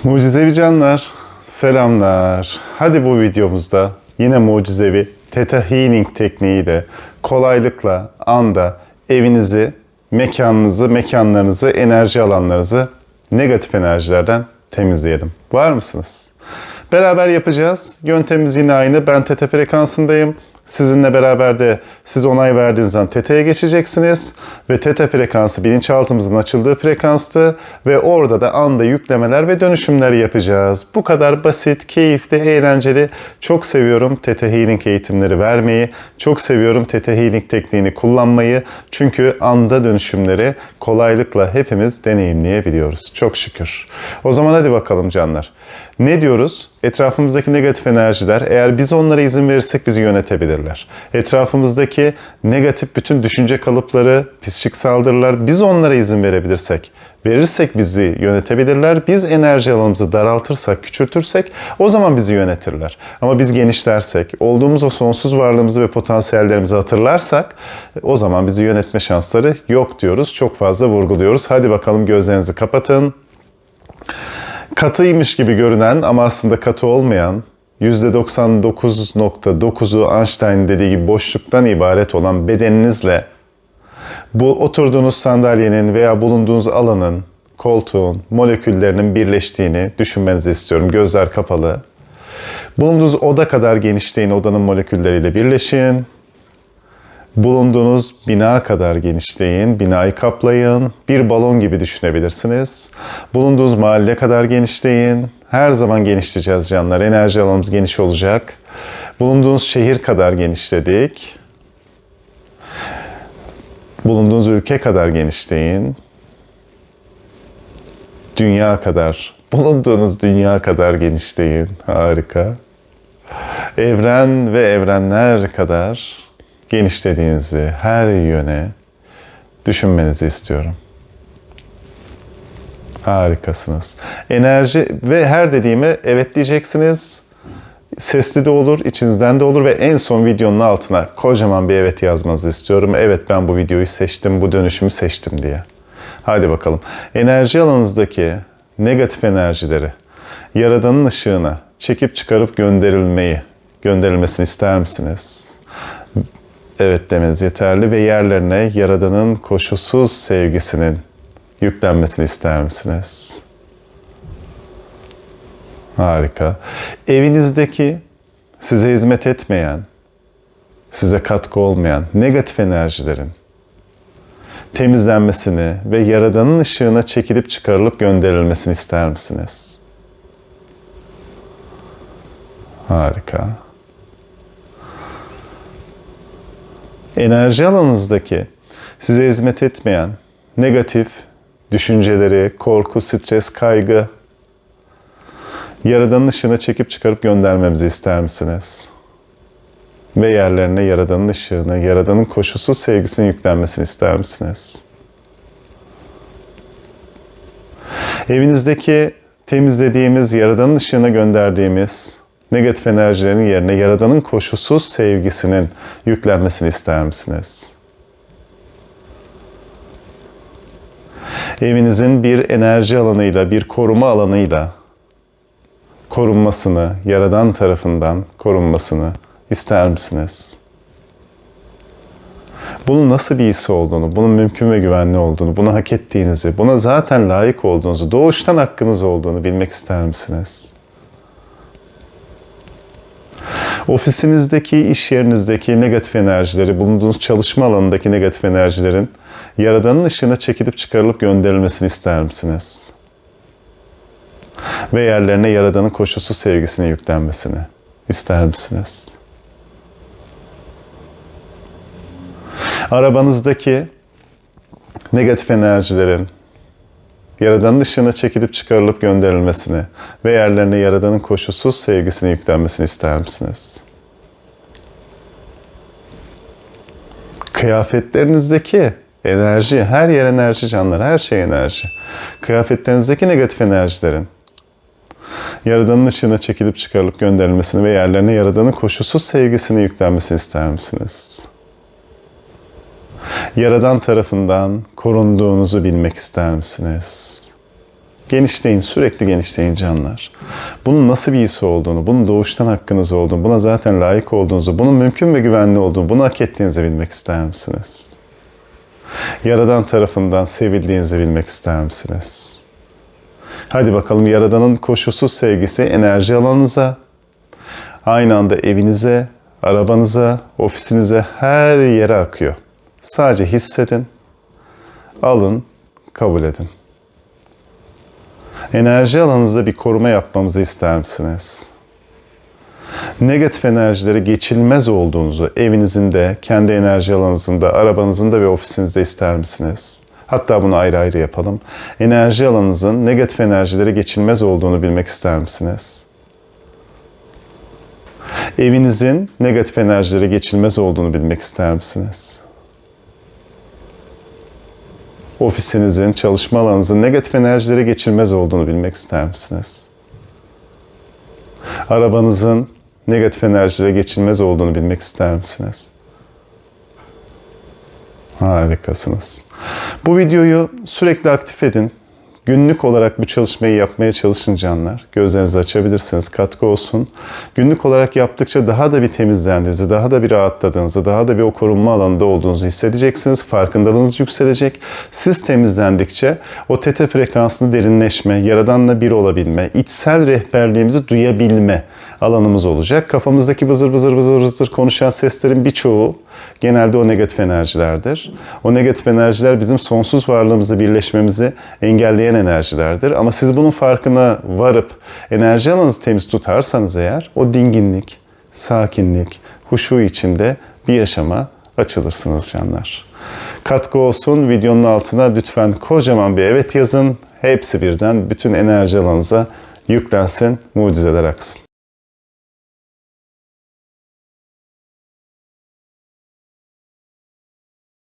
Mucizevi canlar, selamlar. Hadi bu videomuzda yine mucizevi Theta Healing tekniğiyle kolaylıkla anda evinizi, mekanınızı, mekanlarınızı, enerji alanlarınızı negatif enerjilerden temizleyelim. Var mısınız? Beraber yapacağız. Yöntemimiz yine aynı. Ben Theta frekansındayım. Sizinle beraber de siz onay verdiğiniz zaman Theta'ya geçeceksiniz. Ve Theta frekansı bilinçaltımızın açıldığı frekanstı. Ve orada da anda yüklemeler ve dönüşümler yapacağız. Bu kadar basit, keyifli, eğlenceli. Çok seviyorum Theta Healing eğitimleri vermeyi. Çok seviyorum Theta Healing tekniğini kullanmayı. Çünkü anda dönüşümleri kolaylıkla hepimiz deneyimleyebiliyoruz. Çok şükür. O zaman hadi bakalım canlar. Ne diyoruz? Etrafımızdaki negatif enerjiler eğer biz onlara izin verirsek bizi yönetebilirler. Etrafımızdaki negatif bütün düşünce kalıpları, psikik saldırılar biz onlara izin verirsek bizi yönetebilirler. Biz enerji alanımızı daraltırsak, küçültürsek o zaman bizi yönetirler. Ama biz genişlersek, olduğumuz o sonsuz varlığımızı ve potansiyellerimizi hatırlarsak o zaman bizi yönetme şansları yok diyoruz. Çok fazla vurguluyoruz. Hadi bakalım gözlerinizi kapatın. Katıymış gibi görünen ama aslında katı olmayan, %99.9'u Einstein'ın dediği gibi boşluktan ibaret olan bedeninizle bu oturduğunuz sandalyenin veya bulunduğunuz alanın, koltuğun, moleküllerinin birleştiğini düşünmenizi istiyorum. Gözler kapalı. Bulunduğunuz oda kadar genişleyin, odanın molekülleriyle birleşin. Bulunduğunuz bina kadar genişleyin, binayı kaplayın. Bir balon gibi düşünebilirsiniz. Bulunduğunuz mahalle kadar genişleyin. Her zaman genişleyeceğiz canlar. Enerji alanımız geniş olacak. Bulunduğunuz şehir kadar genişledik. Bulunduğunuz ülke kadar genişleyin. Dünya kadar, bulunduğunuz dünya kadar genişleyin. Harika. Evren ve evrenler kadar genişlediğinizi her yöne düşünmenizi istiyorum. Harikasınız. Enerji ve her dediğime evet diyeceksiniz. Sesli de olur, içinizden de olur ve en son videonun altına kocaman bir evet yazmanızı istiyorum. Evet ben bu videoyu seçtim, bu dönüşümü seçtim diye. Hadi bakalım. Enerji alanınızdaki negatif enerjileri Yaradan'ın ışığına çekip çıkarıp gönderilmesini ister misiniz? Evet demeniz yeterli ve yerlerine Yaradan'ın koşulsuz sevgisinin yüklenmesini ister misiniz? Harika. Evinizdeki size hizmet etmeyen, size katkı olmayan negatif enerjilerin temizlenmesini ve Yaradan'ın ışığına çekilip çıkarılıp gönderilmesini ister misiniz? Harika. Enerji alanınızdaki size hizmet etmeyen negatif düşünceleri, korku, stres, kaygı Yaradan'ın ışığına çekip çıkarıp göndermemizi ister misiniz? Ve yerlerine Yaradan'ın ışığını, Yaradan'ın koşulsuz sevgisinin yüklenmesini ister misiniz? Evinizdeki temizlediğimiz, Yaradan'ın ışığına gönderdiğimiz negatif enerjilerin yerine Yaradan'ın koşulsuz sevgisinin yüklenmesini ister misiniz? Evinizin bir enerji alanıyla, bir koruma alanıyla korunmasını, Yaradan tarafından korunmasını ister misiniz? Bunun nasıl bir his olduğunu, bunun mümkün ve güvenli olduğunu, bunu hak ettiğinizi, buna zaten layık olduğunuzu, doğuştan hakkınız olduğunu bilmek ister misiniz? Ofisinizdeki, iş yerinizdeki negatif enerjileri, bulunduğunuz çalışma alanındaki negatif enerjilerin Yaradan'ın ışığına çekilip çıkarılıp gönderilmesini ister misiniz? Ve yerlerine Yaradan'ın koşulsuz sevgisine yüklenmesini ister misiniz? Arabanızdaki negatif enerjilerin Yaradan'ın ışığına çekilip çıkarılıp gönderilmesini ve yerlerine Yaradan'ın koşulsuz sevgisine yüklenmesini ister misiniz? Kıyafetlerinizdeki enerji, her yer enerji canlar, her şey enerji. Kıyafetlerinizdeki negatif enerjilerin Yaradan'ın ışığına çekilip çıkarılıp gönderilmesini ve yerlerine Yaradan'ın koşulsuz sevgisini yüklenmesini ister misiniz? Yaradan tarafından korunduğunuzu bilmek ister misiniz? Genişleyin, sürekli genişleyin canlar. Bunun nasıl bir his olduğunu, bunun doğuştan hakkınız olduğunu, buna zaten layık olduğunuzu, bunun mümkün ve güvenli olduğunu, bunu hak ettiğinizi bilmek ister misiniz? Yaradan tarafından sevildiğinizi bilmek ister misiniz? Hadi bakalım, Yaradan'ın koşulsuz sevgisi enerji alanınıza, aynı anda evinize, arabanıza, ofisinize, her yere akıyor. Sadece hissedin, alın, kabul edin. Enerji alanınızda bir koruma yapmamızı ister misiniz? Negatif enerjileri geçilmez olduğunuzu evinizin de, kendi enerji alanınızın da, arabanızın da ve ofisinizde ister misiniz? Hatta bunu ayrı ayrı yapalım. Enerji alanınızın negatif enerjileri geçilmez olduğunu bilmek ister misiniz? Evinizin negatif enerjileri geçilmez olduğunu bilmek ister misiniz? Ofisinizin, çalışma alanınızın negatif enerjileri geçilmez olduğunu bilmek ister misiniz? Arabanızın negatif enerjilere geçilmez olduğunu bilmek ister misiniz? Harikasınız. Bu videoyu sürekli aktif edin. Günlük olarak bu çalışmayı yapmaya çalışın canlar. Gözlerinizi açabilirsiniz, katkı olsun. Günlük olarak yaptıkça daha da bir temizlendiğinizi, daha da bir rahatladığınızı, daha da bir o korunma alanında olduğunuzu hissedeceksiniz. Farkındalığınız yükselecek. Siz temizlendikçe o teta frekansında derinleşme, Yaradan'la bir olabilme, içsel rehberliğimizi duyabilme alanımız olacak. Kafamızdaki vızır vızır vızır vızır konuşan seslerin birçoğu genelde o negatif enerjilerdir. O negatif enerjiler bizim sonsuz varlığımızla birleşmemizi engelleyen enerjilerdir. Ama siz bunun farkına varıp enerji alanınızı temiz tutarsanız eğer, o dinginlik, sakinlik, huşu içinde bir yaşama açılırsınız canlar. Katkı olsun. Videonun altına lütfen kocaman bir evet yazın. Hepsi birden bütün enerji alanınıza yüklensin, mucizeler aksın.